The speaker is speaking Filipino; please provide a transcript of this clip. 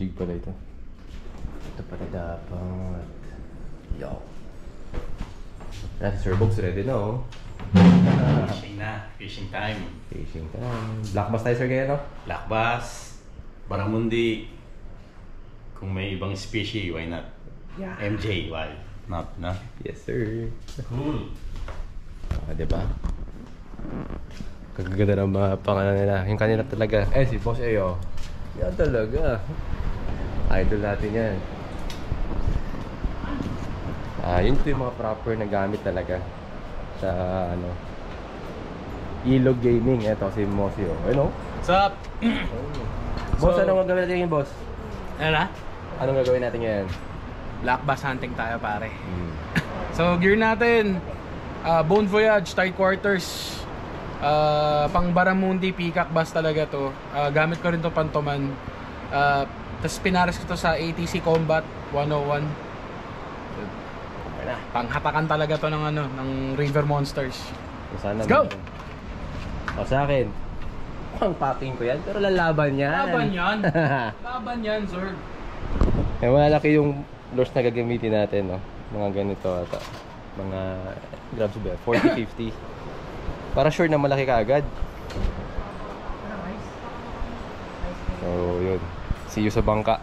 jig pala ito. Ito pala dapat. Yo. Nasa Sir Box ready na oh. Fishing na. Fishing time. Fishing time. Black bass tayo sir kaya no? Black bass, Barramundi. Kung may ibang species, why not? Yeah. MJ, why not? No? Yes sir. Cool. Diba? Kagaganda ng mga pangalan nila. Yung kanina talaga. Si Boss Ayo. Yan talaga. Idol natin yan. Yun ito yung mga proper na gamit talaga sa ano Ilog Gaming. Eto si Mossy oh. Ano? What's up? Boss, anong gagawin natin ngayon boss? Ano na? Anong gagawin natin ngayon? Black bass hunting tayo pare. So gear natin, Bone Voyage, tight quarters, pang Barramundi, peacock bass talaga to. Gamit ko rin to pantoman. Tapos pinares ko to sa ATC Combat 101. Panghapakan talaga to ng ano, ng River Monsters. So, sana let's go! O sa akin, pang packing ko yan, pero lalaban yan. Laban yan. Laban yan, sir. Eh, malaki yung lures na gagamitin natin, no? Mga ganito ata. Mga grabs ba? 40-50. Para sure na malaki ka agad. So, yun. See you sa bangka.